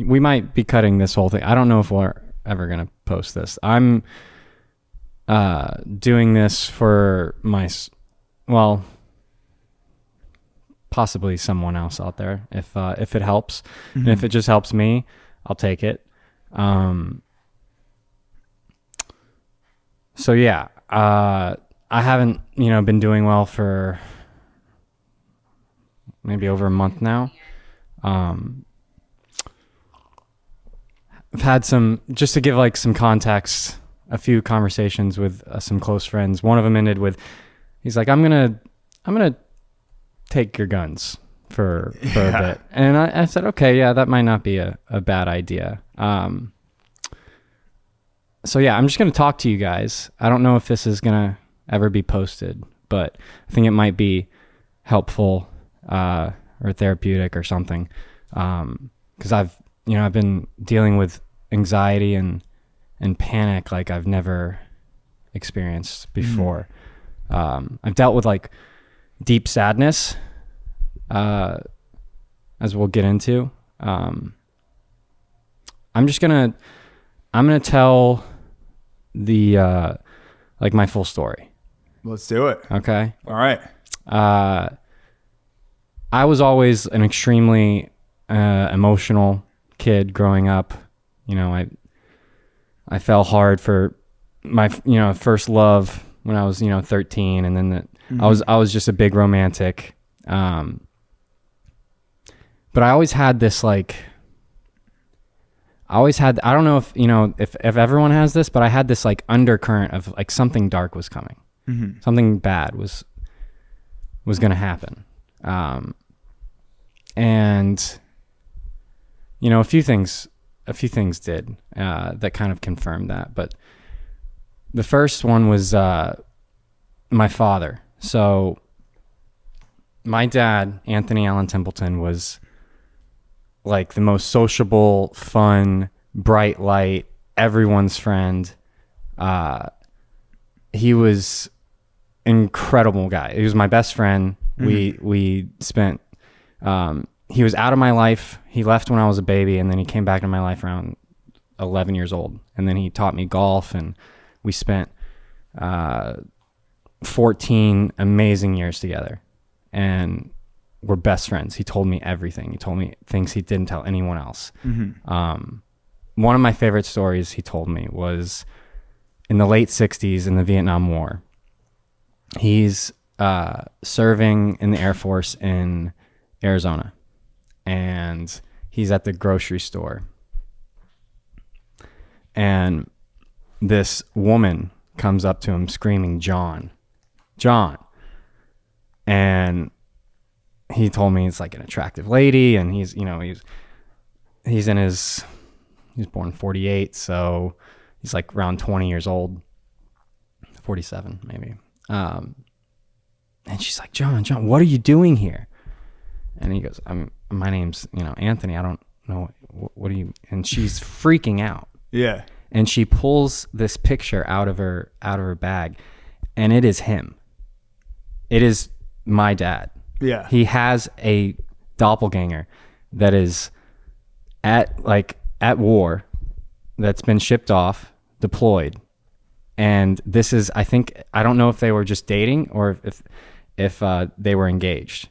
we might be cutting this whole thing. I don't know if we're ever going to post this. I'm doing this for possibly someone else out there if it helps. And if it just helps me, I'll take it. So yeah, I haven't, been doing well for maybe over a month now. I've had just to give like some context, a few conversations with some close friends. One of them ended with, he's like, I'm gonna take your guns for a bit. And I said, okay, yeah, that might not be a bad idea. So yeah, I'm just going to talk to you guys. I don't know if this is going to ever be posted, but I think it might be helpful, or therapeutic or something. 'Cause I've been dealing with anxiety and panic like I've never experienced before. I've dealt with like deep sadness, as we'll get into. I'm gonna tell the like my full story. Let's do it. Okay. All right. I was always an extremely emotional kid growing up. I fell hard for my first love when I was 13, and then I was just a big romantic. But I always had this I don't know if everyone has this, but I had this like undercurrent of like something dark was coming. Something bad was going to happen. And a few things did that kind of confirmed that. But the first one was my father. So my dad, Anthony Allen Templeton, was like the most sociable, fun, bright light, everyone's friend. He was incredible guy. He was my best friend. We spent, he was out of my life. He left when I was a baby, and then he came back into my life around 11 years old. And then he taught me golf, and we spent 14 amazing years together. And we're best friends. He told me everything. He told me things he didn't tell anyone else. One of my favorite stories he told me was in the late 60s in the Vietnam War. He's serving in the Air Force in Arizona, and he's at the grocery store, and this woman comes up to him screaming, "John, John." And he told me it's like an attractive lady, and he's born in 48, so he's like around 20 years old, 47 maybe. And she's like, John, what are you doing here? And he goes, my name's, Anthony. I don't know. What do you, and she's freaking out. Yeah. And she pulls this picture out of her bag, and it is him. It is my dad. Yeah. He has a doppelganger that is at war, that's been shipped off, deployed. And this is, I don't know if they were just dating or if they were engaged,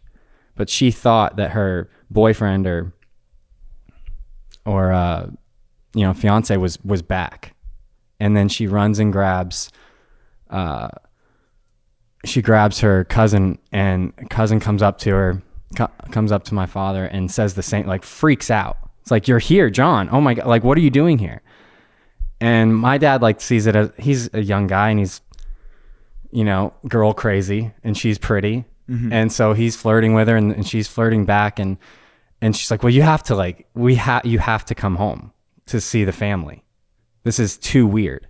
but she thought that her boyfriend or fiance was back. And then she runs and grabs her cousin, and cousin comes up to my father and says the same, like freaks out. It's like, "You're here, John. Oh my God. Like, what are you doing here?" And my dad sees it as, he's a young guy and he's, girl crazy, and she's pretty. Mm-hmm. And so he's flirting with her, and she's flirting back. And she's like, "Well, you have to you have to come home to see the family. This is too weird."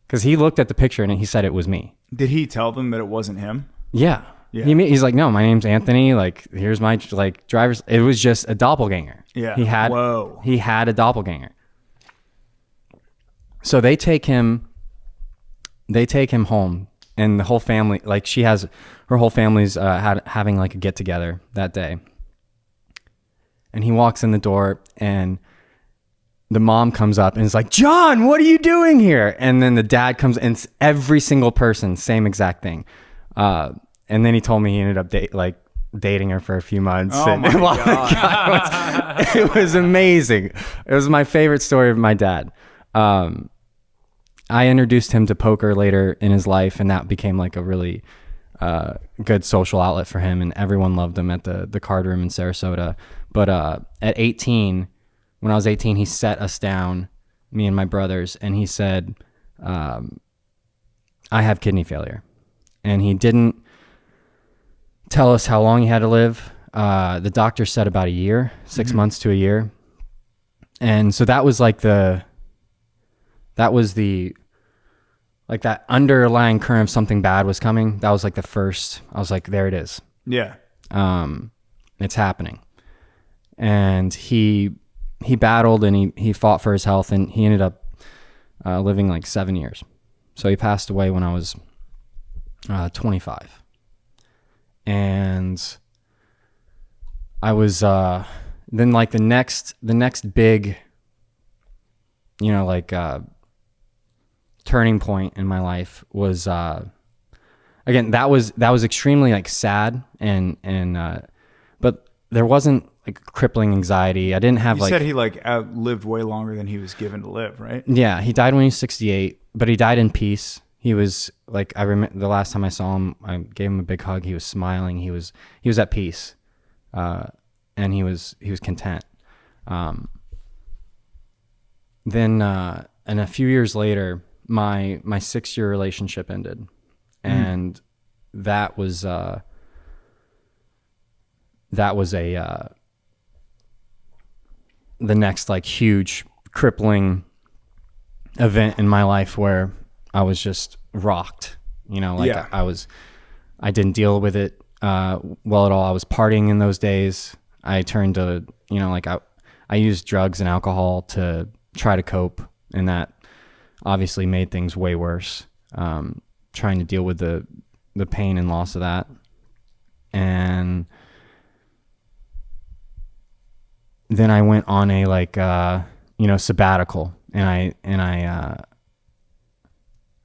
Cause he looked at the picture and he said it was me. Did he tell them that it wasn't him? Yeah. He's like, "No, my name's Anthony. Like, here's my driver's." It was just a doppelganger. Yeah. He had a doppelganger. So they take him home, and the whole family, her whole family's having a get together that day. And he walks in the door, and the mom comes up and is like, John, what are you doing here? And then the dad comes, and it's every single person, same exact thing. And then he told me he ended up dating her for a few months. Oh my God. It was amazing. It was my favorite story of my dad. I introduced him to poker later in his life, and that became like a really good social outlet for him, and everyone loved him at the card room in Sarasota. But at 18, when I was 18, he set us down, me and my brothers, and he said, I have kidney failure. And he didn't tell us how long he had to live. The doctor said about a year, 6 months to a year. And so that was like that underlying current of something bad was coming. That was like the first, I was like, there it is. Yeah. It's happening. And he battled and he fought for his health, and he ended up living like 7 years. So he passed away when I was 25. And I was then like the next big, turning point in my life was again, that was extremely like sad and but there wasn't like crippling anxiety. I didn't have You said he lived way longer than he was given to live, right? Yeah, he died when he was 68, but he died in peace. He was like, I remember the last time I saw him, I gave him a big hug. He was smiling. He was at peace, and he was content. Then and a few years later, my 6-year relationship ended, and that was a the next like huge crippling event in my life where I was just rocked, I didn't deal with it well at all. I was partying in those days. I turned to, I used drugs and alcohol to try to cope, and that obviously made things way worse. Trying to deal with the pain and loss of that. And then I went on a sabbatical, and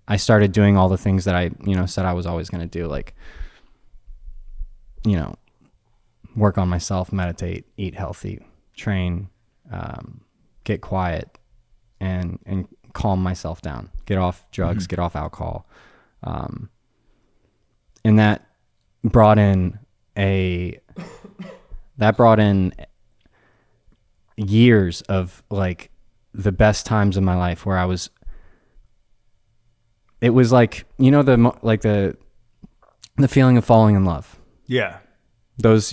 I started doing all the things that I, said I was always going to do, like, work on myself, meditate, eat healthy, train, get quiet, and calm myself down, get off drugs, get off alcohol. And that brought in years of like the best times of my life where it was like, the feeling of falling in love. Yeah. Those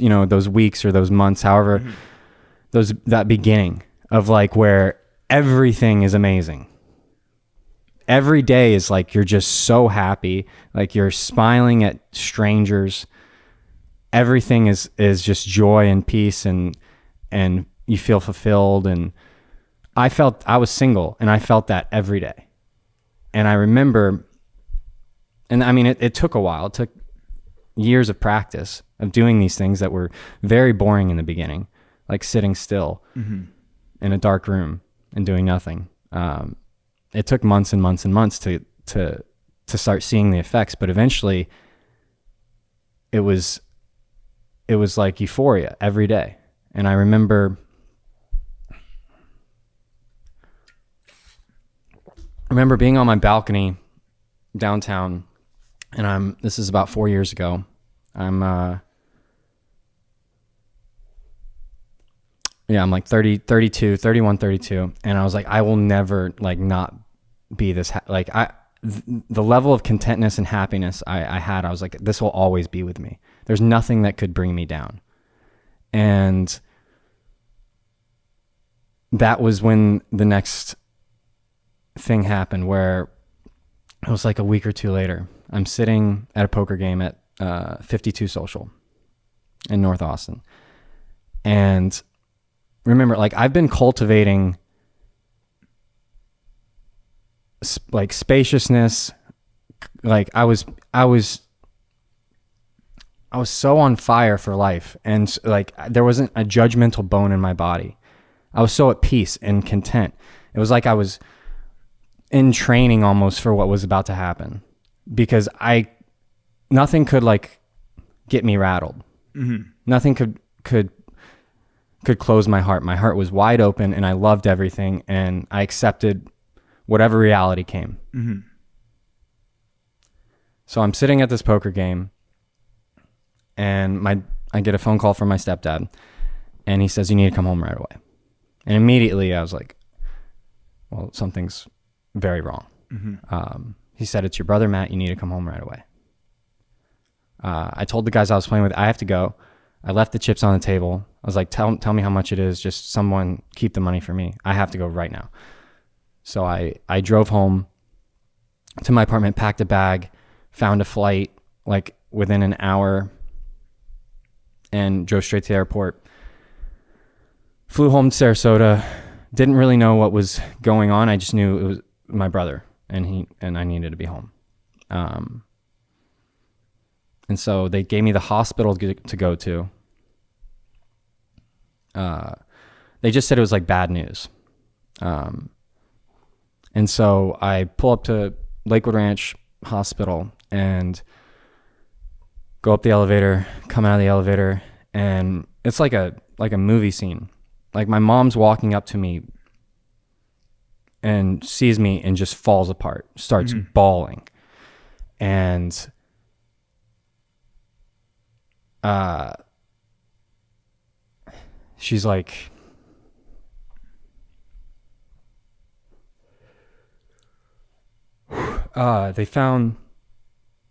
weeks or those months, however, that beginning of like where everything is amazing. Every day is like, you're just so happy. Like you're smiling at strangers. Everything is just joy and peace, and you feel fulfilled. And I was single, and I felt that every day. And I remember, and I mean, it took a while. It took years of practice of doing these things that were very boring in the beginning, like sitting still in a dark room and doing nothing. It took months and months and months to start seeing the effects, but eventually it was like euphoria every day. And I remember being on my balcony downtown, and this is about 4 years ago. I'm like 31, 32. And I was like, I will never like not be this, the level of contentness and happiness I had, I was like, this will always be with me. There's nothing that could bring me down. And that was when the next thing happened, where it was like a week or two later, I'm sitting at a poker game at 52 Social in North Austin. And remember, like, I've been cultivating like spaciousness. Like I was so on fire for life, and like there wasn't a judgmental bone in my body. I was so at peace and content. It was like I was in training almost for what was about to happen, because nothing could like get me rattled. Mm-hmm. Nothing could close my heart. My heart was wide open, and I loved everything, and I accepted whatever reality came. Mm-hmm. So I'm sitting at this poker game, and I get a phone call from my stepdad, and he says, "You need to come home right away." And immediately I was like, well, something's very wrong. Mm-hmm. He said, "It's your brother, Matt. You need to come home right away." I told the guys I was playing with, I have to go. I left the chips on the table. I was like, tell me how much it is. Just someone keep the money for me. I have to go right now. So I drove home to my apartment, packed a bag, found a flight like within an hour, and drove straight to the airport. Flew home to Sarasota. Didn't really know what was going on. I just knew it was my brother, and I needed to be home. And so they gave me the hospital to go to. They just said it was like bad news. And so I pull up to Lakewood Ranch Hospital and go up the elevator, come out of the elevator, and it's like a movie scene. Like my mom's walking up to me and sees me and just falls apart, starts bawling. And she's like, they found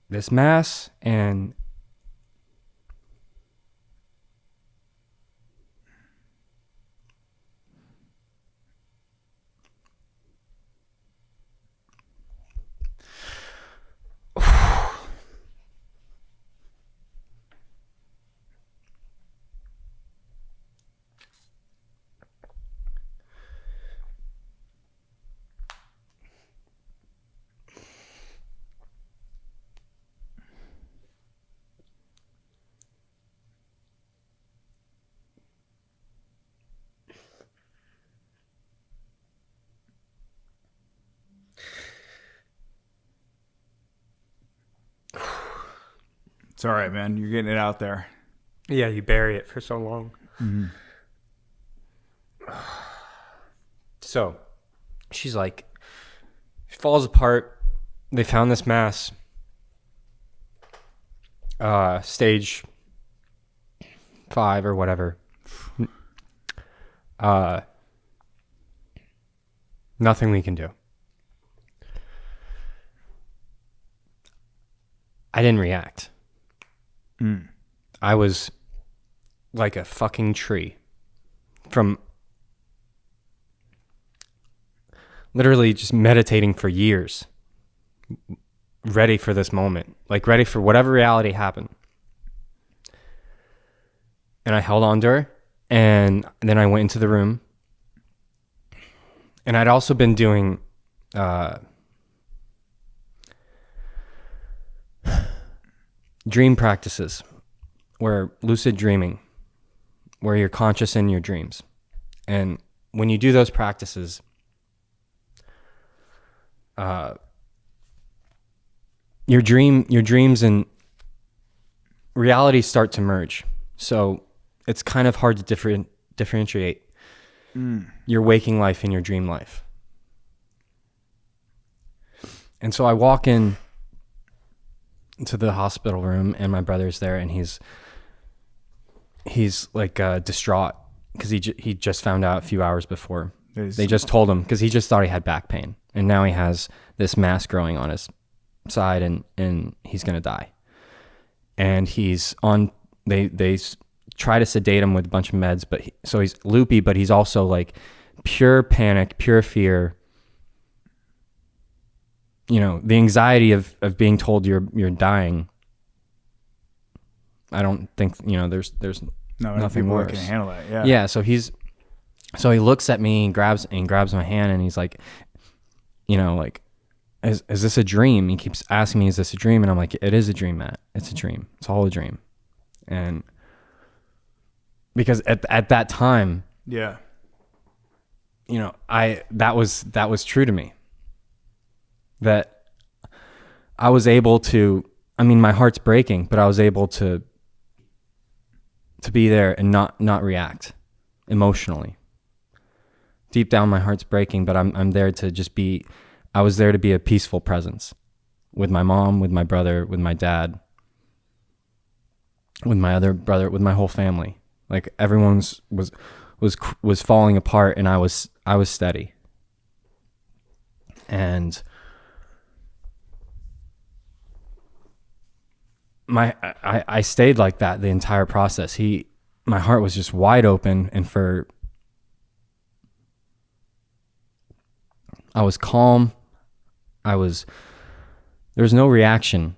this mass, and It's all right, man. You're getting it out there. Yeah, you bury it for so long. Mm-hmm. So she's like, she falls apart. They found this mass. Stage 5 or whatever. Nothing we can do. I didn't react. I was like a fucking tree from literally just meditating for years, ready for this moment, like ready for whatever reality happened. And I held on to her, and then I went into the room, and I'd also been doing dream practices, where lucid dreaming, where you're conscious in your dreams. And when you do those practices, your dreams and reality start to merge. So it's kind of hard to differentiate your waking life and your dream life. And so I walk in to the hospital room, and my brother's there, and he's like distraught because he just found out a few hours before. They just told him, because he just thought he had back pain, and now he has this mass growing on his side, and he's gonna die. And he's on. They try to sedate him with a bunch of meds, so he's loopy, but he's also like pure panic, pure fear. You know, the anxiety of being told you're dying. I don't think, there's nothing worse. Can handle that. Yeah. Yeah. So he looks at me and grabs my hand, and he's like, like, is this a dream? He keeps asking me, is this a dream? And I'm like, it is a dream, Matt. It's a dream. It's all a dream. And because at that time, yeah, you know, that was true to me. That I was able to, I mean, my heart's breaking, but I was able to be there and not react emotionally. Deep down, my heart's breaking, but I'm there to just be, I was there to be a peaceful presence with my mom, with my brother, with my dad, with my other brother, with my whole family. Like everyone's was falling apart, and I was steady. And I stayed like that the entire process. My heart was just wide open, and I was calm. There was no reaction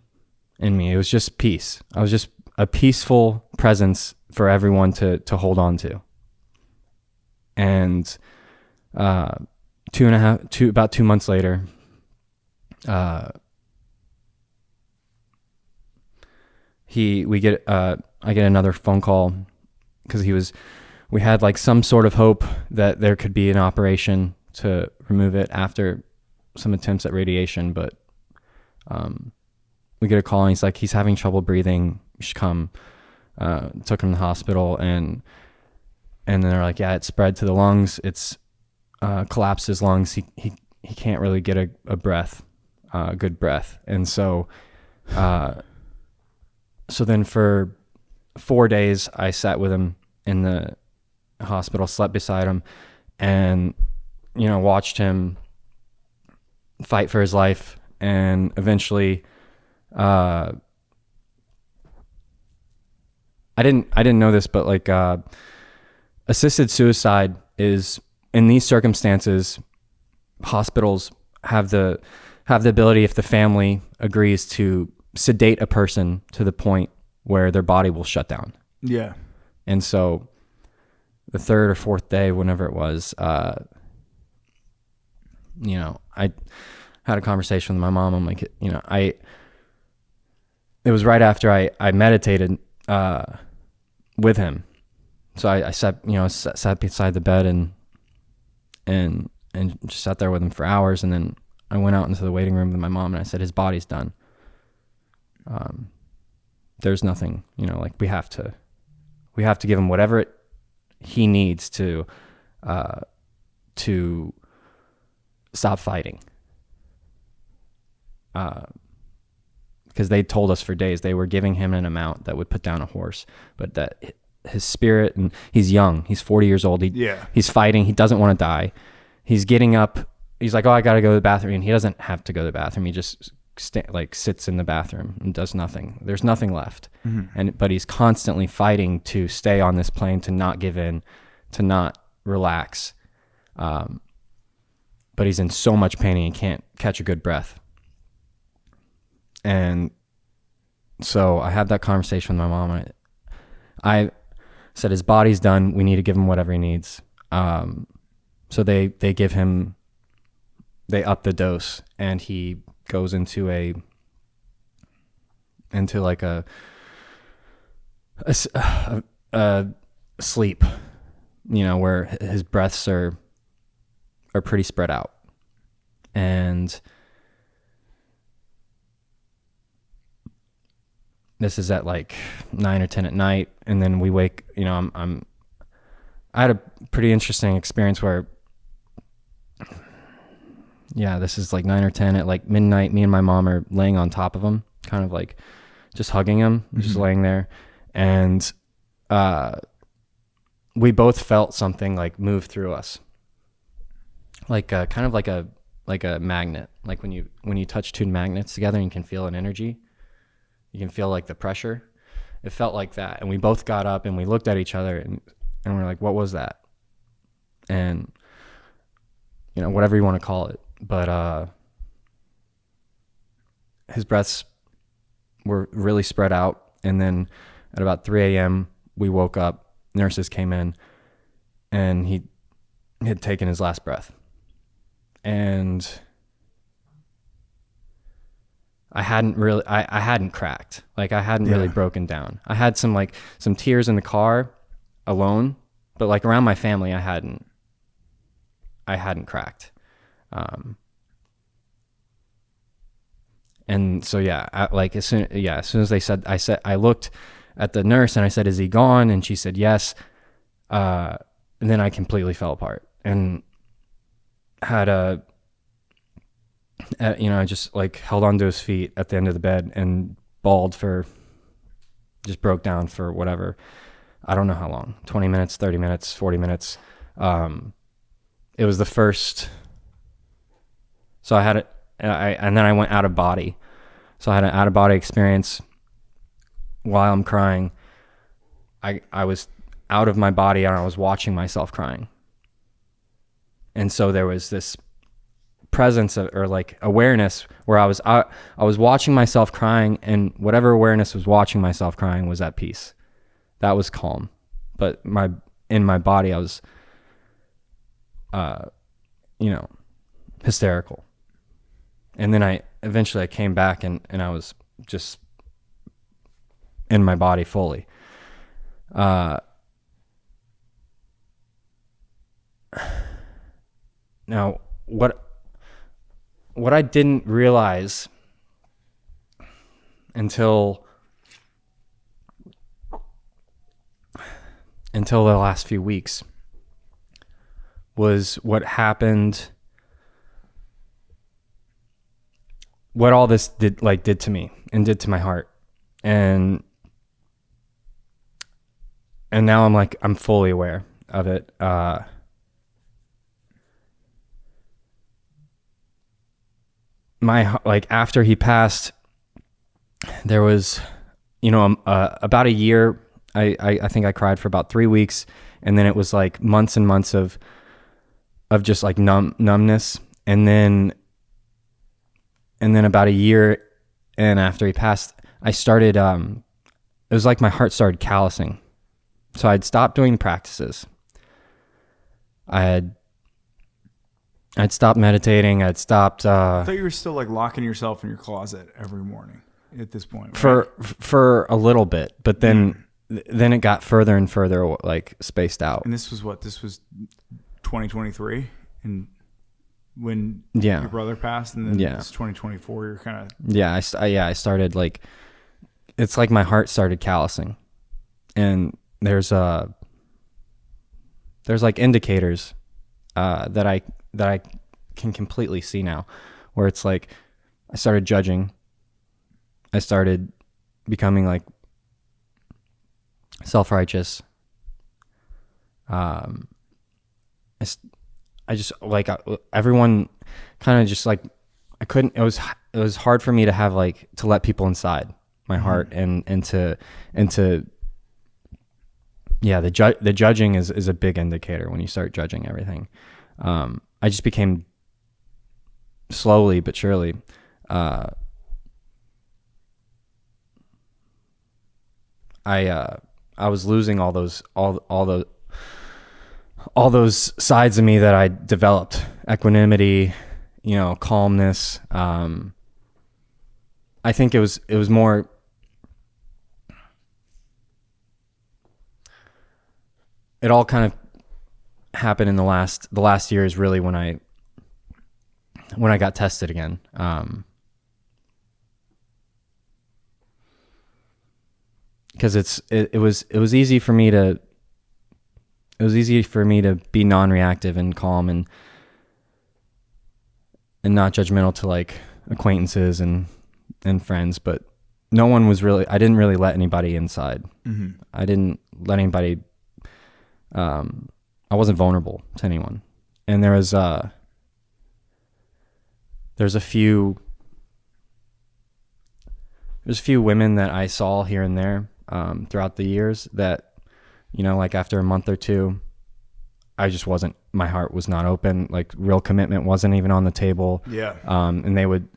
in me. It was just peace. I was just a peaceful presence for everyone to hold on to. And about 2 months later, I get another phone call, because we had like some sort of hope that there could be an operation to remove it after some attempts at radiation, but we get a call, and he's like, he's having trouble breathing, you should come. Took him to the hospital, and then they're like, yeah, it spread to the lungs, it's collapsed his lungs, he can't really get a breath, good breath. And so then for 4 days I sat with him in the hospital, slept beside him, and watched him fight for his life. And eventually I didn't know this, but like assisted suicide is, in these circumstances, hospitals have the ability, if the family agrees, to sedate a person to the point where their body will shut down. Yeah. And so the third or fourth day, whenever it was, I had a conversation with my mom. I'm like, it was right after I meditated with him. So I sat beside the bed and just sat there with him for hours. And then I went out into the waiting room with my mom, and I said, his body's done. There's nothing, like we have to give him whatever he needs to stop fighting. Because they told us for days they were giving him an amount that would put down a horse, but that his spirit, and he's young, he's 40 years old. He's fighting. He doesn't want to die. He's getting up. He's like, oh, I got to go to the bathroom. And he doesn't have to go to the bathroom. He just sits in the bathroom and does nothing. There's nothing left. Mm-hmm. But he's constantly fighting to stay on this plane, to not give in, to not relax. But he's in so much pain, he can't catch a good breath. And so I had that conversation with my mom. I said, his body's done. We need to give him whatever he needs. So they up the dose, and he goes into like a sleep, where his breaths are pretty spread out. And this is at like 9 or 10 at night. And then we wake, I had a pretty interesting experience where, this is like 9 or 10 at like midnight. Me and my mom are laying on top of him, kind of like just hugging him, mm-hmm. just laying there. And we both felt something like move through us, like kind of like a magnet, like when you touch two magnets together, and you can feel an energy. You can feel like the pressure. It felt like that. And we both got up and we looked at each other, and we're like, what was that? And, whatever you want to call it. But his breaths were really spread out. And then at about 3 a.m., we woke up, nurses came in, and he had taken his last breath. And I hadn't cracked. Like I hadn't really broken down. I had some tears in the car alone, but like around my family, I I hadn't cracked. And so as soon as they said, I looked at the nurse and I said, "Is he gone?" And she said, "Yes." And then I completely fell apart and had I just like held onto his feet at the end of the bed and just broke down for whatever. I don't know how long, 20 minutes, 30 minutes, 40 minutes. It was the first, so I had it, and then I went out of body. So I had an out of body experience while I'm crying. I was out of my body and I was watching myself crying. And so there was this presence or like awareness where I was watching myself crying, and whatever awareness was watching myself crying was at peace. That was calm. But in my body I was hysterical. And then I eventually came back and I was just in my body fully. Now what I didn't realize until the last few weeks was what happened, what all this did to me and did to my heart. And now I'm fully aware of it. After he passed, there was, about a year, I think I cried for about 3 weeks, and then it was like months and months of just like numbness. And then about a year and after he passed, I started, it was like my heart started callousing. So I'd stopped doing practices. I'd stopped meditating. I'd stopped. I thought you were still like locking yourself in your closet every morning at this point. Right? For a little bit, but then it got further and further like spaced out. And this was 2023, and when your brother passed, and then it's 2024. You're kind of I started like, it's like my heart started callousing, and there's like indicators that I can completely see now, where it's like I started judging. I started becoming like self-righteous. I just like everyone kind of just like I couldn't. It was hard for me to have like to let people inside my heart and to the judging is a big indicator when you start judging everything. I just became slowly but surely I was losing all those sides of me that I developed. Equanimity, calmness. I think it was more it all kind of happened in the last year is really when I got tested again. Because it was easy for me to be non-reactive and calm and not judgmental to like acquaintances and friends, but no one was really. I didn't really let anybody inside. Mm-hmm. I didn't let anybody. I wasn't vulnerable to anyone, and there's a few women that I saw here and there throughout the years that, like after a month or two, I just wasn't. My heart was not open. Like real commitment wasn't even on the table. Yeah. And they would,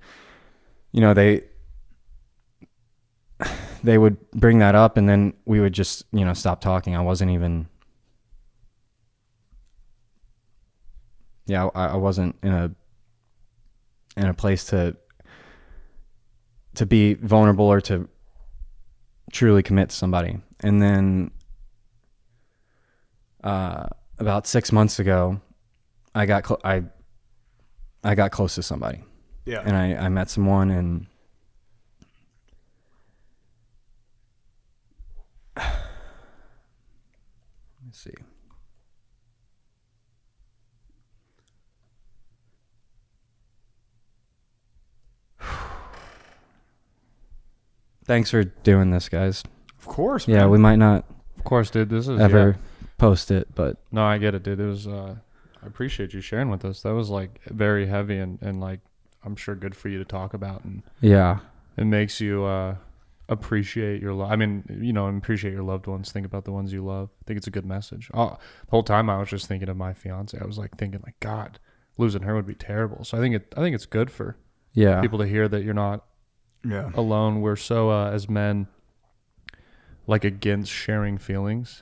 they would bring that up, and then we would just, stop talking. I wasn't even. Yeah, I wasn't in a place to be vulnerable or to truly commit to somebody. And then about 6 months ago, I got close to somebody. Yeah. And I met someone, and let me see. Thanks for doing this, guys. Of course, man. Yeah, we might not Of course, dude. This is ever post it, but no, I get it, dude. It was I appreciate you sharing with us. That was like very heavy and like I'm sure good for you to talk about, and yeah, it makes you appreciate your appreciate your loved ones. Think about the ones you love. I think it's a good message. The whole time I was just thinking of my fiance. I was like thinking like, God, losing her would be terrible. So I think it's good for people to hear that you're not alone. We're so as men like against sharing feelings.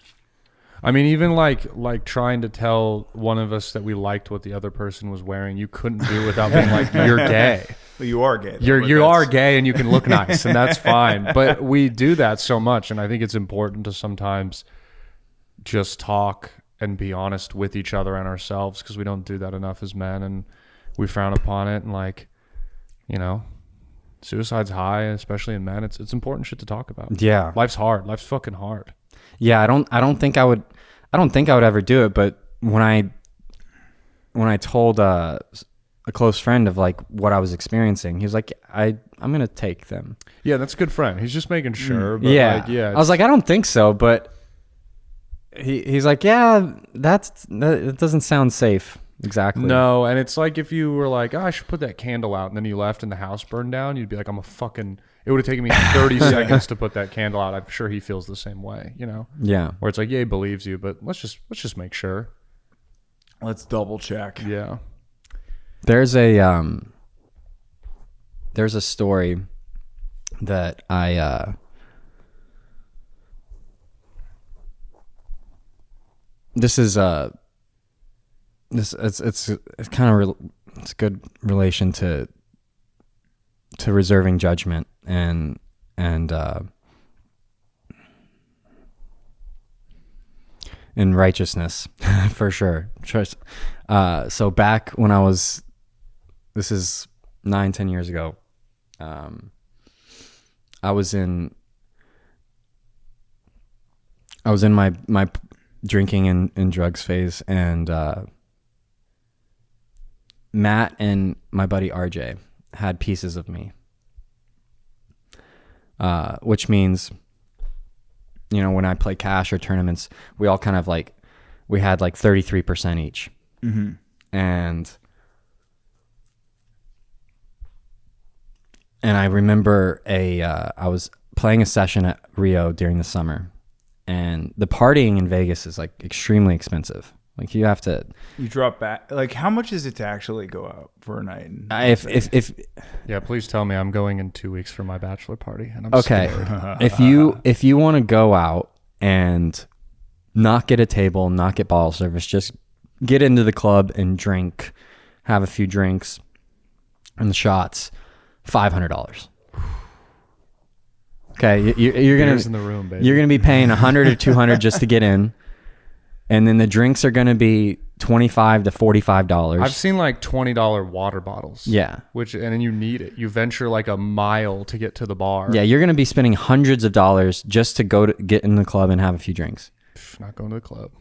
I mean, even like trying to tell one of us that we liked what the other person was wearing, you couldn't do without being like, you're gay. Well, you are gay. You are gay and you can look nice, and that's fine. But we do that so much, and I think it's important to sometimes just talk and be honest with each other and ourselves, because we don't do that enough as men, and we frown upon it. And like, you know, suicide's high, especially in men. It's important shit to talk about. Yeah, life's hard. Life's fucking hard. Yeah, I don't think I would ever do it. But when I told a close friend of like what I was experiencing, he was like, I'm gonna take them. Yeah, that's a good friend. He's just making sure. But yeah, I was like, I don't think so, but he's like, yeah, that doesn't sound safe. Exactly. No, and it's like if you were like, I should put that candle out, and then you left and the house burned down, you'd be like, it would have taken me 30 seconds to put that candle out. I'm sure he feels the same way, you know? Yeah. Where it's like, yeah, he believes you, but let's just make sure. Let's double check. Yeah. There's a story that it's a good relation to reserving judgment and righteousness for sure. So back when this is 9-10 years ago, I was in my drinking and drugs phase, and Matt and my buddy RJ had pieces of me, which means, you know, when I play cash or tournaments, we all kind of like, we had like 33% each. Mm-hmm. And I remember I was playing a session at Rio during the summer, and the partying in Vegas is like extremely expensive. Like you drop back. Like, how much is it to actually go out for a night? Yeah, please tell me. I'm going in 2 weeks for my bachelor party, and I'm okay. scared. if you want to go out and not get a table, not get bottle service, just get into the club and drink, have a few drinks and the shots, $500. Okay, you're gonna in the room, baby. You're gonna be paying $100 or $200 just to get in. And then the drinks are going to be $25 to $45. I've seen like $20 water bottles. Yeah. And then you need it. You venture like a mile to get to the bar. Yeah, you're going to be spending hundreds of dollars just to get in the club and have a few drinks. Not going to the club.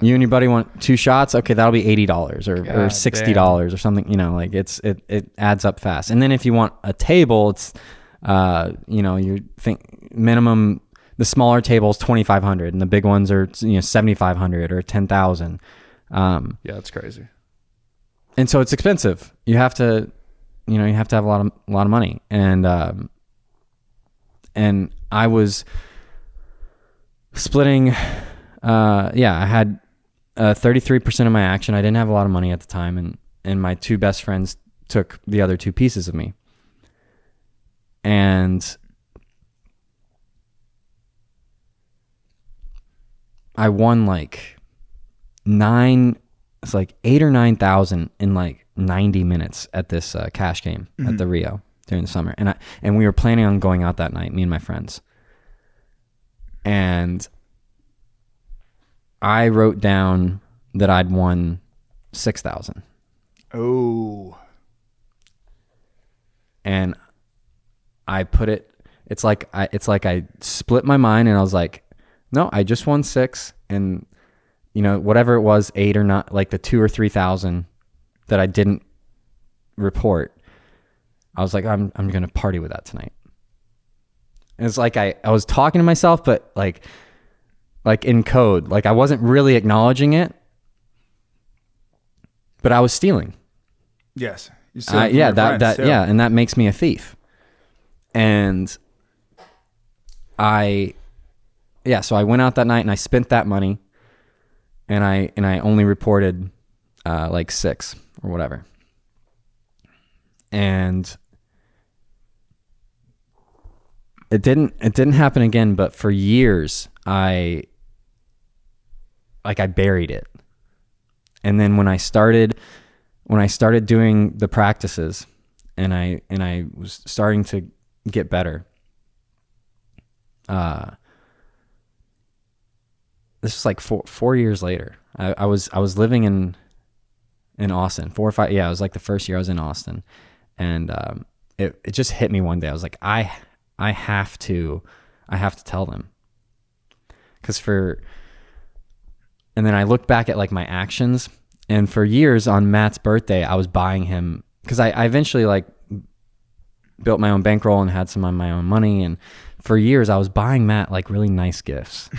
You and your buddy want 2 shots? Okay, that'll be $80 or $60 or something. You know, like it adds up fast. And then if you want a table, it's you think minimum. The smaller tables, $2,500, and the big ones are $7,500 or $10,000. Yeah, that's crazy. And so it's expensive. You have to have a lot of money. And I was splitting. I had 33% of my action. I didn't have a lot of money at the time, and my 2 best friends took the other 2 pieces of me. And I won like 8 or 9,000 in like 90 minutes at this cash game at the Rio during the summer. And we were planning on going out that night, me and my friends. And I wrote down that I'd won $6,000. Oh. And I put it, it's like I split my mind and I was like, no, I just won 6, and you know, whatever it was, 8 or not, like the 2 or 3,000 that I didn't report, I was like, I'm going to party with that tonight. And it's like I was talking to myself, but like in code, like I wasn't really acknowledging it, but I was stealing. Yes. Yeah, and that makes me a thief. And so I went out that night and I spent that money, and I only reported like 6 or whatever. And it didn't happen again, but for years I buried it. And then when I started doing the practices and I was starting to get better, this was like 4 years later. I was living in Austin, 4 or 5. Yeah, it was like the first year I was in Austin, and it just hit me one day. I was like, I have to tell them, and then I looked back at like my actions, and for years on Matt's birthday, I was buying him, because I eventually like built my own bankroll and had some of my own money, and for years I was buying Matt like really nice gifts.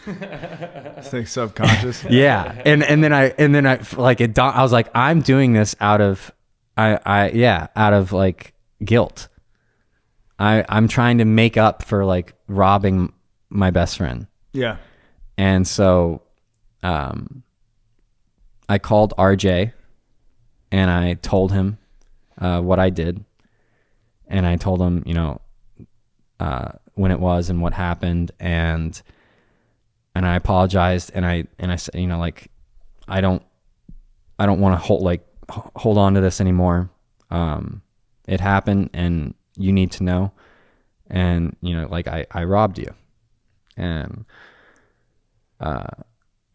It's like subconscious. Yeah. And then I like it, I was like, I'm doing this out of like guilt. I'm trying to make up for like robbing my best friend. Yeah. And so I called RJ and I told him what I did, and I told him, you know, when it was and what happened, and I apologized, and I said, you know, like, I don't want to hold on to this anymore. It happened, and you need to know, and you know, like I robbed you, and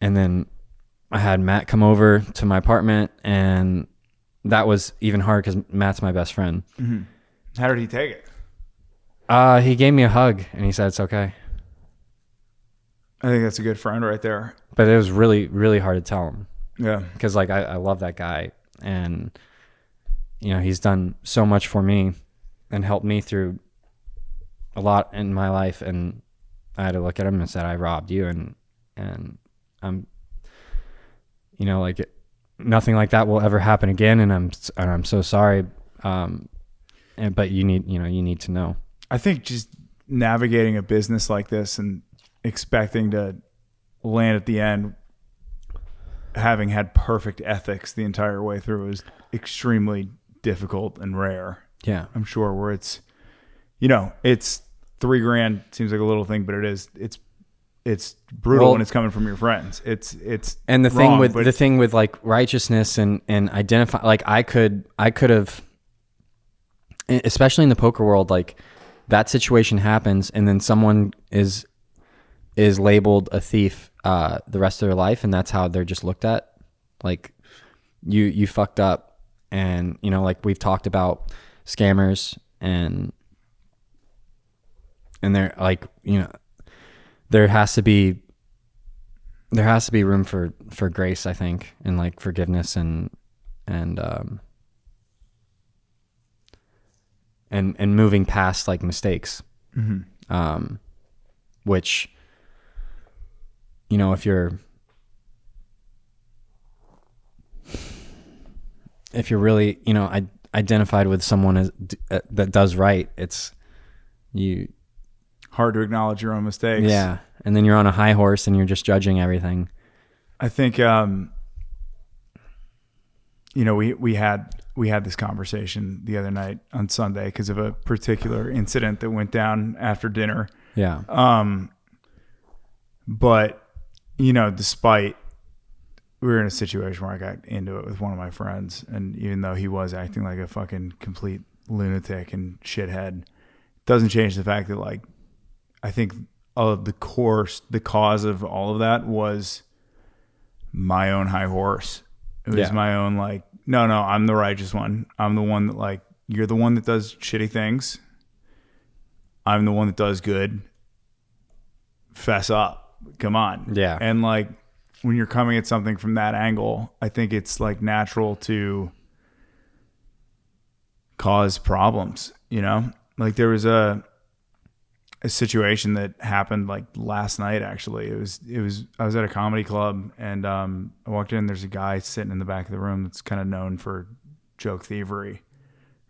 then I had Matt come over to my apartment, and that was even hard because Matt's my best friend. Mm-hmm. How did he take it? He gave me a hug and he said it's okay. I think that's a good friend right there. But it was really, really hard to tell him. Yeah. Because like I love that guy, and you know, he's done so much for me and helped me through a lot in my life, and I had to look at him and said, I robbed you, and I'm, you know, like nothing like that will ever happen again, and I'm so sorry. But you need to know. I think just navigating a business like this and expecting to land at the end having had perfect ethics the entire way through is extremely difficult and rare. Yeah. I'm sure, where it's, you know, it's $3,000 seems like a little thing, but it's brutal when it's coming from your friends. It's and the wrong, thing with like righteousness and identify, like I could have, especially in the poker world, like that situation happens and then someone is labeled a thief the rest of their life, and that's how they're just looked at. Like you fucked up, and you know, like we've talked about scammers, and they're like, you know, there has to be room for grace, I think, and like forgiveness and moving past like mistakes. Mm-hmm. Which, you know, if you're really, you know, identified with someone that does right, it's hard to acknowledge your own mistakes. Yeah. And then you're on a high horse and you're just judging everything. I think, you know, we had this conversation the other night on Sunday because of a particular incident that went down after dinner. Yeah. But, you know, despite we were in a situation where I got into it with one of my friends, and even though he was acting like a fucking complete lunatic and shithead, it doesn't change the fact that, like, I think the cause of all of that was my own high horse It was my own like, no, I'm the righteous one. I'm the one that like, you're the one that does shitty things. I'm the one that does good. Fess up. Come on. Yeah. And like when you're coming at something from that angle, I think it's like natural to cause problems, you know? Like there was a situation that happened like last night actually. It was I was at a comedy club and I walked in, there's a guy sitting in the back of the room that's kind of known for joke thievery,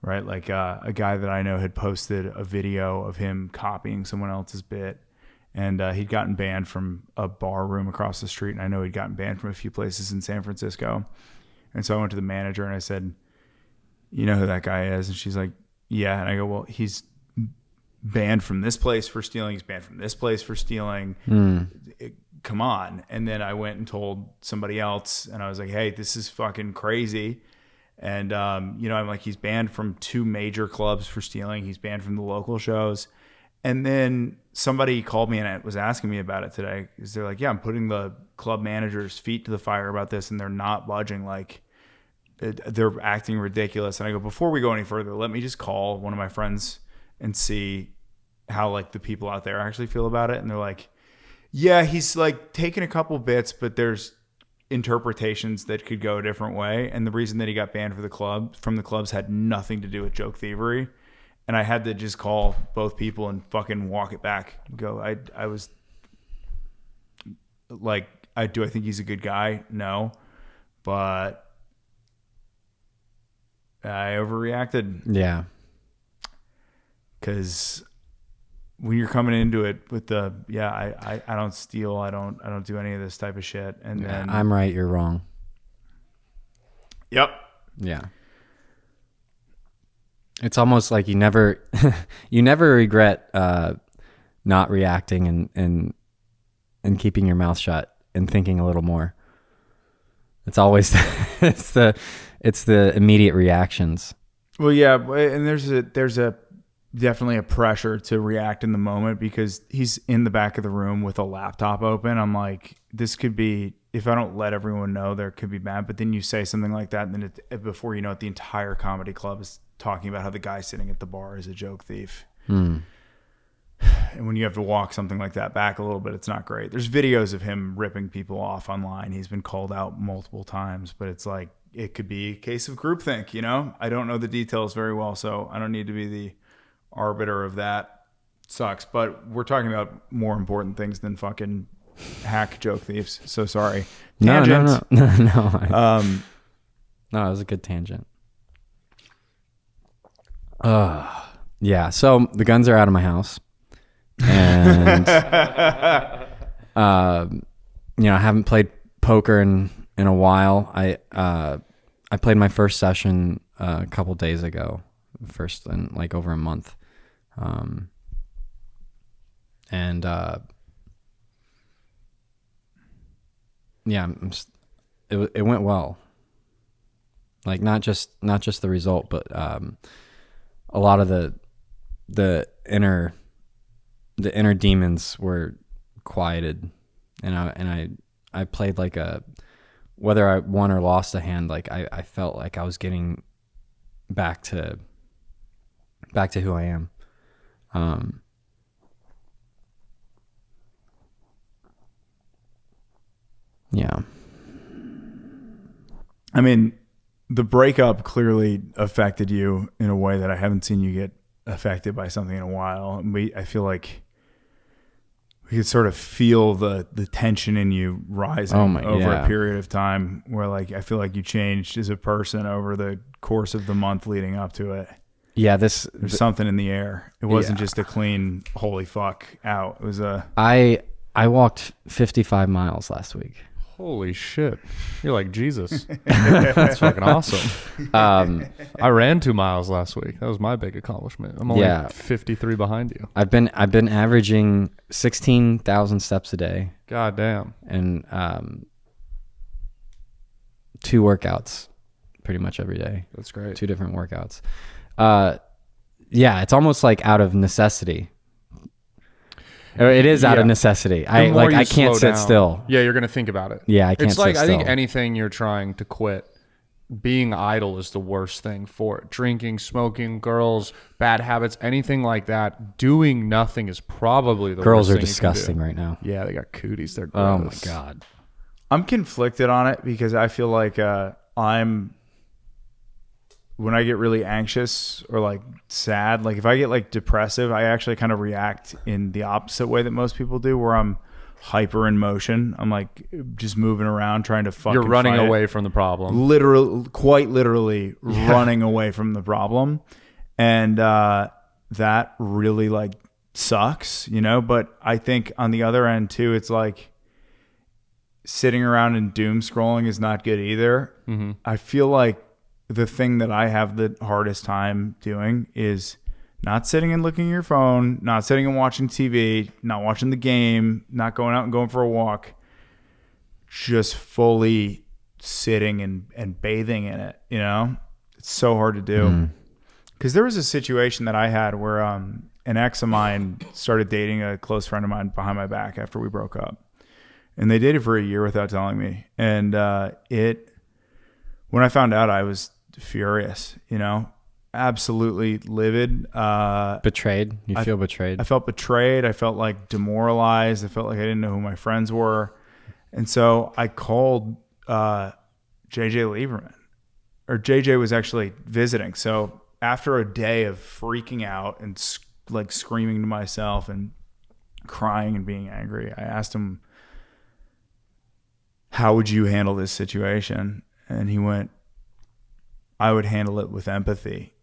right? Like a guy that I know had posted a video of him copying someone else's bit, and he'd gotten banned from a bar room across the street, and I know he'd gotten banned from a few places in San Francisco. And so I went to the manager and I said, you know who that guy is? And she's like, yeah. And I go, well, he's banned from this place for stealing. He's banned from this place for stealing. Come on. And then I went and told somebody else, and I was like, hey, this is fucking crazy. And, you know, I'm like, he's banned from 2 major clubs for stealing. He's banned from the local shows. And then somebody called me and was asking me about it today, because they're like, yeah, I'm putting the club manager's feet to the fire about this, and they're not budging. Like, they're acting ridiculous. And I go, before we go any further, let me just call one of my friends and see how like the people out there actually feel about it. And they're like, yeah, he's like taking a couple bits, but there's interpretations that could go a different way. And the reason that he got banned from the clubs had nothing to do with joke thievery. And I had to just call both people and fucking walk it back. Go, I was like, I think he's a good guy? No. But I overreacted. Yeah. Because when you're coming into it with the, I don't steal, I don't do any of this type of shit. And then I'm right, you're wrong. Yep. Yeah. It's almost like you never regret not reacting and keeping your mouth shut and thinking a little more. It's always it's the immediate reactions. Well, yeah, and there's a definitely a pressure to react in the moment, because he's in the back of the room with a laptop open. I'm like, this could be, if I don't let everyone know, there could be bad. But then you say something like that, and then before you know it, the entire comedy club is talking about how the guy sitting at the bar is a joke thief. And when you have to walk something like that back a little bit, it's not great. There's videos of him ripping people off online. He's been called out multiple times, but it's like, it could be a case of groupthink, you know? I don't know the details very well, so I don't need to be the arbiter of that. Sucks. But we're talking about more important things than fucking hack joke thieves. So sorry. Tangent. No. No, it was a good tangent. Yeah. So the guns are out of my house, and you know, I haven't played poker in a while. I played my first session a couple days ago, first in like over a month, and yeah, it went well. Like not just the result, but a lot of the inner demons were quieted, and I played like whether I won or lost a hand, like I felt like I was getting back to who I am. Yeah. I mean, the breakup clearly affected you in a way that I haven't seen you get affected by something in a while. I feel like we could sort of feel the tension in you rising over a period of time, where like I feel like you changed as a person over the course of the month leading up to it. Yeah, there's something in the air. It wasn't just a clean holy fuck out. It was I walked 55 miles last week. Holy shit. You're like Jesus. That's fucking awesome. I ran 2 miles last week. That was my big accomplishment. I'm only 53 behind you. I've been averaging 16,000 steps a day. God damn. And 2 workouts pretty much every day. That's great. 2 different workouts. Yeah, it's almost like out of necessity. It is out of Yeah. necessity. The more you I can't slow sit down, still. Yeah, you're gonna think about it. Yeah, I can't It's like sit I think still. anything you're trying to quit, being idle is the worst thing for it. Drinking, smoking, girls, bad habits, anything like that. Doing nothing is probably the Girls worst are thing disgusting you can right now. do. Yeah, they got cooties. They're Oh my gross. God. I'm conflicted on it because I feel like when I get really anxious or like sad, like if I get like depressive, I actually kind of react in the opposite way that most people do, where I'm hyper in motion. I'm like just moving around trying to fucking You're running fight it. away from the problem. Quite literally running away from the problem. And that really like sucks, you know? But I think on the other end too, it's like sitting around and doom scrolling is not good either. Mm-hmm. I feel like the thing that I have the hardest time doing is not sitting and looking at your phone, not sitting and watching TV, not watching the game, not going out and going for a walk, just fully sitting and bathing in it, you know? It's so hard to do. Because there was a situation that I had where an ex of mine started dating a close friend of mine behind my back after we broke up. And they dated for a year without telling me. And when I found out, I was furious, you know, absolutely livid. Betrayed? You feel betrayed? I felt betrayed. I felt like demoralized. I felt like I didn't know who my friends were. And so I called JJ Lieberman, or JJ was actually visiting. So after a day of freaking out and like screaming to myself and crying and being angry, I asked him, how would you handle this situation? And he went, I would handle it with empathy.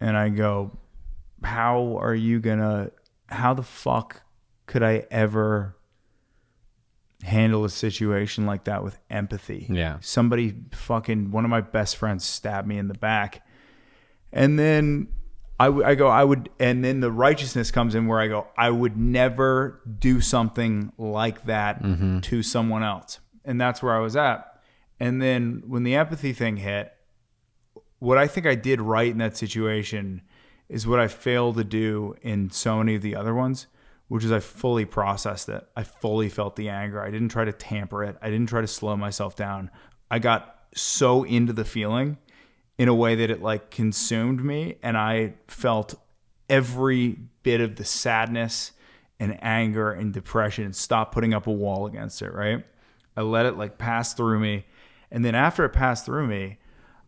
And I go, how the fuck could I ever handle a situation like that with empathy? Yeah. One of my best friends stabbed me in the back. And then I would, and then the righteousness comes in where I go, I would never do something like that to someone else. And that's where I was at. And then when the empathy thing hit, what I think I did right in that situation is what I failed to do in so many of the other ones, which is I fully processed it. I fully felt the anger. I didn't try to tamper it. I didn't try to slow myself down. I got so into the feeling in a way that it like consumed me, and I felt every bit of the sadness and anger and depression and stopped putting up a wall against it, right? I let it like pass through me. And then after it passed through me,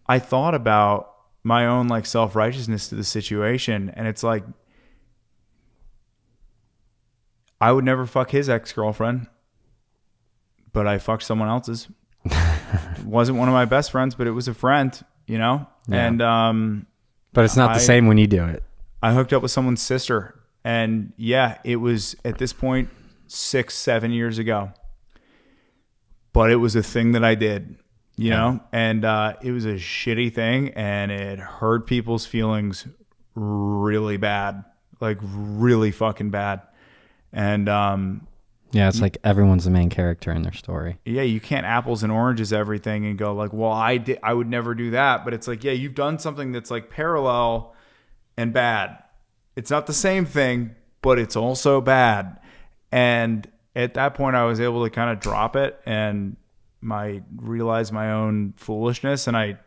I thought about my own like self-righteousness to the situation. And it's like, I would never fuck his ex-girlfriend, but I fucked someone else's. It wasn't one of my best friends, but it was a friend, you know? Yeah. And, but it's not the same when you do it. I hooked up with someone's sister, and yeah, it was at this point 6-7 years ago, but it was a thing that I did, you know, and it was a shitty thing, and it hurt people's feelings really bad, like really fucking bad. And yeah, it's like everyone's the main character in their story. yeah, you can't apples and oranges everything and go like, well, I would never do that. But it's like, yeah, you've done something that's like parallel and bad. It's not the same thing, but it's also bad. And at that point, I was able to kind of drop it and realize my own foolishness. And I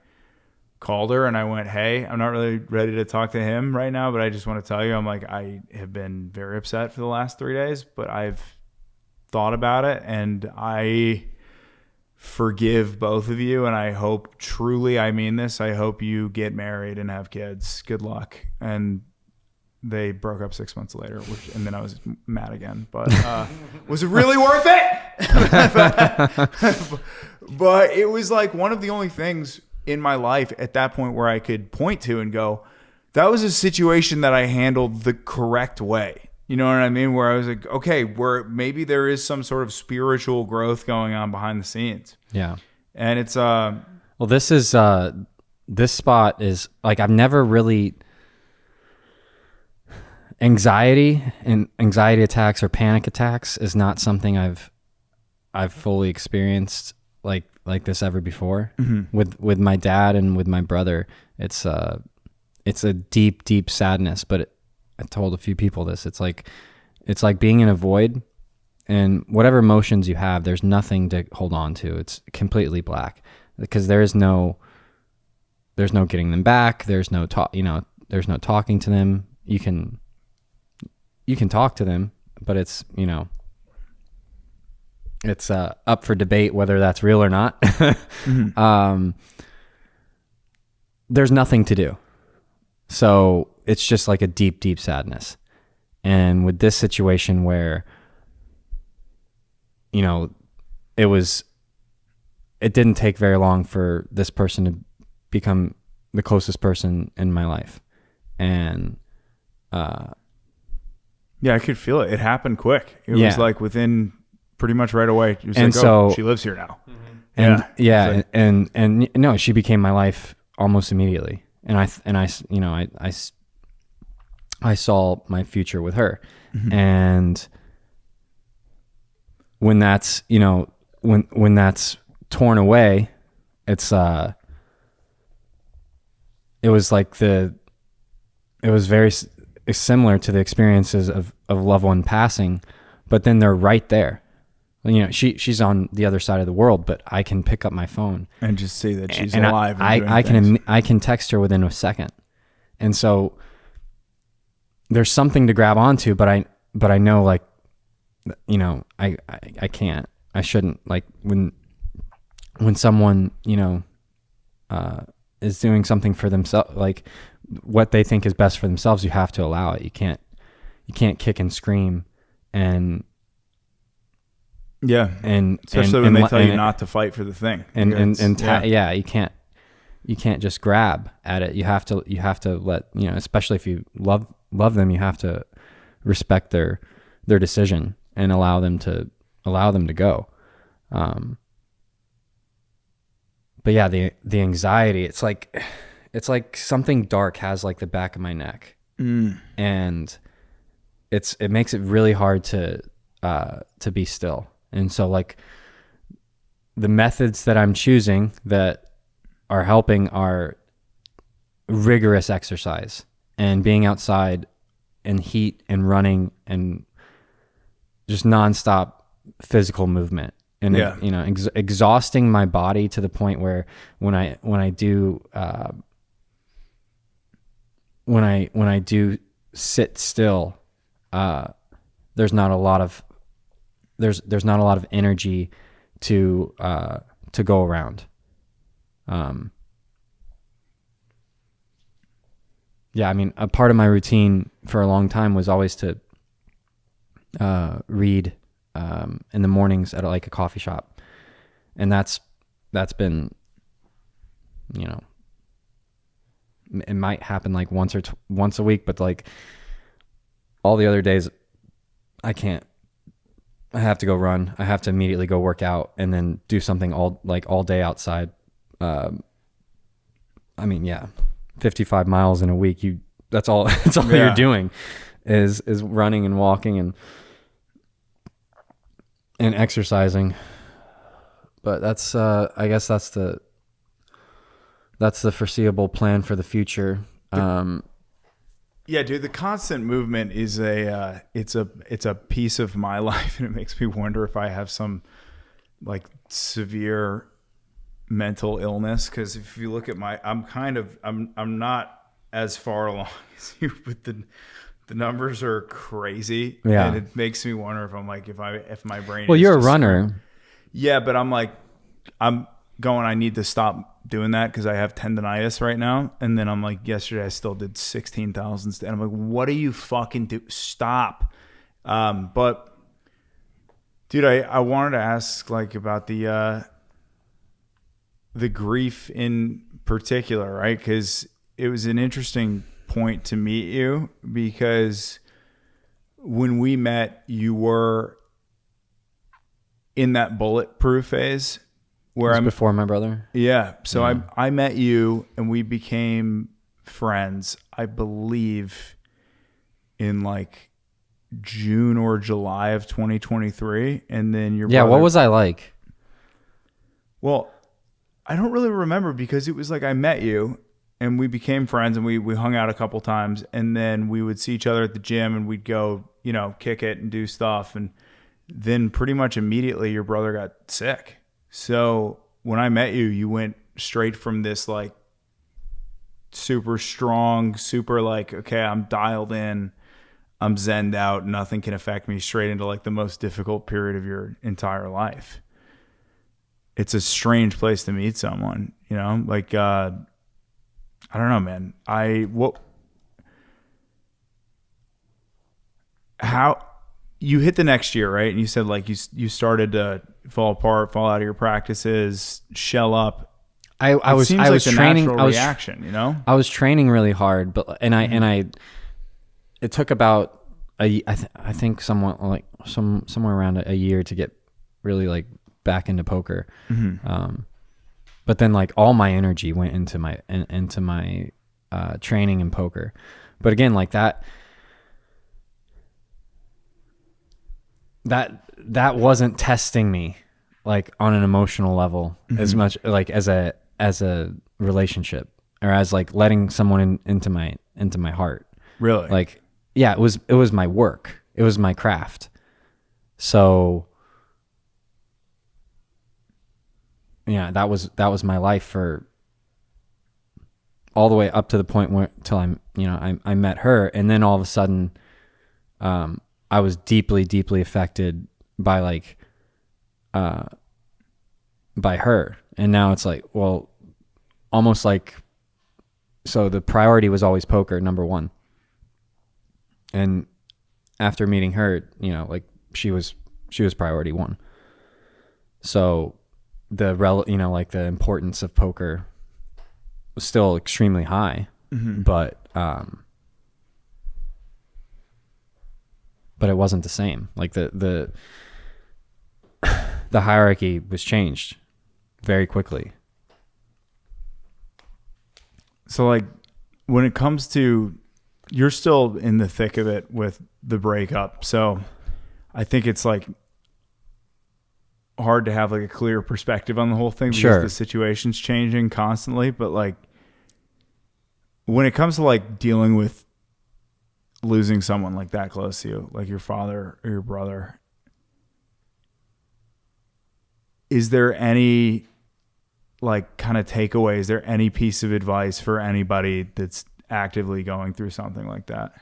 called her and I went, hey, I'm not really ready to talk to him right now, but I just want to tell you, I'm like, I have been very upset for the last 3 days, but I've thought about it and I forgive both of you. And I hope, truly, I mean this, I hope you get married and have kids. Good luck. And they broke up 6 months later, and then I was mad again. But was it really worth it? But it was like one of the only things in my life at that point where I could point to and go, that was a situation that I handled the correct way. You know what I mean? Where I was like, okay, where maybe there is some sort of spiritual growth going on behind the scenes. Yeah. And it's well, this spot is like, I've never really, anxiety attacks or panic attacks is not something I've fully experienced like this ever before. Mm-hmm. With my dad and with my brother. It's a deep sadness, but I told a few people this. It's like It's like being in a void, and whatever emotions you have, there's nothing to hold on to. It's completely black because there's no getting them back. There's no there's no talking to them. You can talk to them, but it's, it's up for debate whether that's real or not. Mm-hmm. There's nothing to do. So it's just like a deep, deep sadness. And with this situation where, it didn't take very long for this person to become the closest person in my life. And, yeah, I could feel it. It happened quick. It was like within pretty much right away. It was and like, so she lives here now. And like, and no, she became my life almost immediately. And I saw my future with her. Mm-hmm. And when that's, when that's torn away, it's, it was very similar to the experiences of loved one passing, but then they're right there. She's on the other side of the world, but I can pick up my phone and just see that she's alive. I can text her within a second. And so there's something to grab onto, but I know, like, I can't, I shouldn't, like, when someone, is doing something for themselves, like what they think is best for themselves, you have to allow it. You can't kick and scream and especially when they tell you not to fight for the thing. You can't just grab at it. You have to let, especially if you love them, you have to respect their decision and allow them to go. But yeah, the anxiety, it's like something dark has like the back of my neck, and it makes it really hard to be still. And so, like, the methods that I'm choosing that are helping are rigorous exercise and being outside in heat and running and just nonstop physical movement. And exhausting my body to the point where when I do sit still, there's not a lot of energy to go around. I mean, a part of my routine for a long time was always to read in the mornings at like a coffee shop, and that's been, it might happen like once a week, but like all the other days I can't. I have to go run. I have to immediately go work out and then do something all day outside. 55 miles in a week. That's all you're doing is running and walking and exercising. But that's, I guess that's the foreseeable plan for the future. Yeah, dude, the constant movement is it's a piece of my life, and it makes me wonder if I have some like severe mental illness. Because if you look at I'm not as far along as you, but the numbers are crazy. Yeah, and it makes me wonder if I'm like if my brain. Well, you're a runner. Yeah, but I'm going, I need to stop doing that because I have tendonitis right now. And then I'm like, yesterday I still did 16,000. And I'm like, what do you fucking do? Stop. But dude, I wanted to ask like about the grief in particular, right? Because it was an interesting point to meet you, because when we met, you were in that bulletproof phase. Where I'm before my brother. Yeah. So yeah. I met you and we became friends, I believe, in like June or July of 2023. And then your brother, what was I like? Well, I don't really remember, because it was like I met you and we became friends and we hung out a couple times, and then we would see each other at the gym and we'd go you know, kick it and do stuff. And then pretty much immediately your brother got sick. So when I met you, you went straight from this like super strong, super like, okay, I'm dialed in, I'm zenned out, nothing can affect me, straight into like the most difficult period of your entire life. It's a strange place to meet someone, you know, like, I don't know, man. How you hit the next year, right? And you said like you started to fall apart, fall out of your practices, shell up. I was training. Reaction, you know. I was training really hard, but it took about I think somewhat like somewhere around a year to get really like back into poker. Mm-hmm. But then like all my energy went into my training in poker. But again, like that wasn't testing me like on an emotional level as much like as a relationship or as like letting someone into my heart. Really? Like, yeah, it was my work. It was my craft. So yeah, that was my life for all the way up to the point where till I met her, and then all of a sudden, I was deeply, deeply affected by like, by her, and now it's like, well, almost like, so the priority was always poker, number one, and after meeting her, you know, like she was priority one. So like the importance of poker was still extremely high, but it wasn't the same. Like the hierarchy was changed very quickly. So like when it comes to, you're still in the thick of it with the breakup. So I think it's like hard to have like a clear perspective on the whole thing because the situation's changing constantly. But like when it comes to like dealing with losing someone like that close to you, like your father or your brother, is there any like kind of takeaway? Is there any piece of advice for anybody that's actively going through something like that?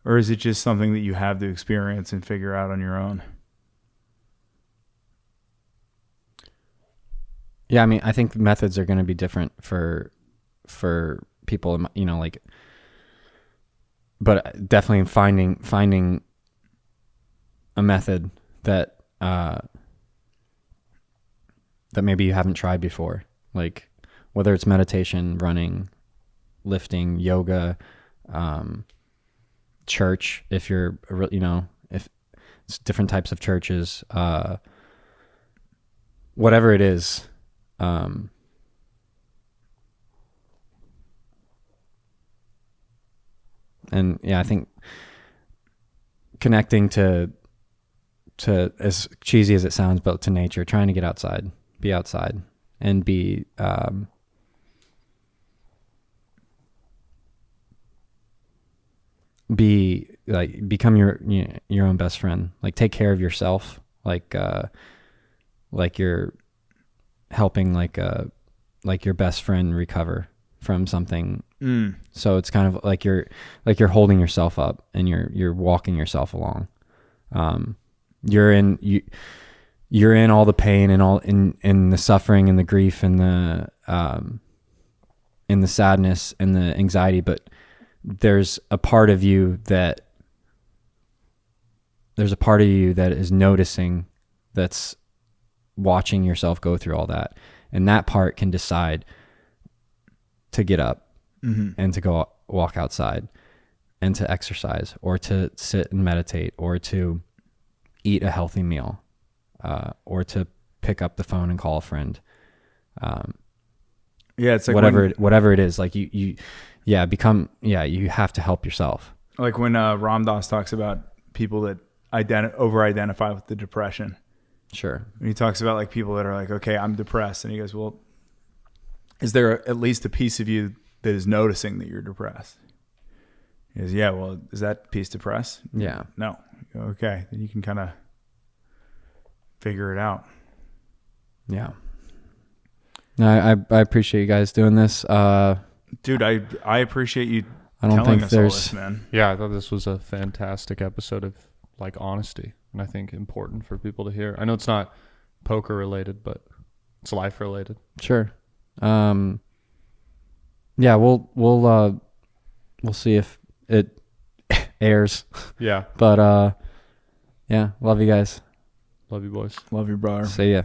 Or is it just something that you have to experience and figure out on your own? Yeah, I mean, I think methods are going to be different for people, you know, like, but definitely finding a method that maybe you haven't tried before, like whether it's meditation, running, lifting, yoga, church, if you're, you know, if it's different types of churches, whatever it is. And yeah, I think connecting to as cheesy as it sounds, but to nature, trying to get outside, be outside, and become your own best friend. Like take care of yourself, like you're helping like your best friend recover from something. So it's kind of like you're holding yourself up and you're walking yourself along. You're in all the pain and all in the suffering and the grief and the sadness and the anxiety, but there's a part of you that is noticing, that's watching yourself go through all that, and that part can decide to get up and to go walk outside and to exercise or to sit and meditate or to eat a healthy meal, or to pick up the phone and call a friend. It's like whatever it is, like you have to help yourself. Like when Ram Dass talks about people that over-identify with the depression. Sure. When he talks about like people that are like, okay, I'm depressed, and he goes, well, is there at least a piece of you that is noticing that you're depressed? He goes, yeah, well, is that piece depressed? Yeah. No. I go, okay. Then you can kind of figure it out. Yeah. No, I appreciate you guys doing this. Dude, I appreciate you I don't telling think us all there's this, man. Yeah, I thought this was a fantastic episode of like honesty, and I think important for people to hear. I know it's not poker related, but it's life related. Sure. Yeah, we'll see if it airs. Yeah. But yeah, love you guys. Love you, boys. Love you, brother. See ya.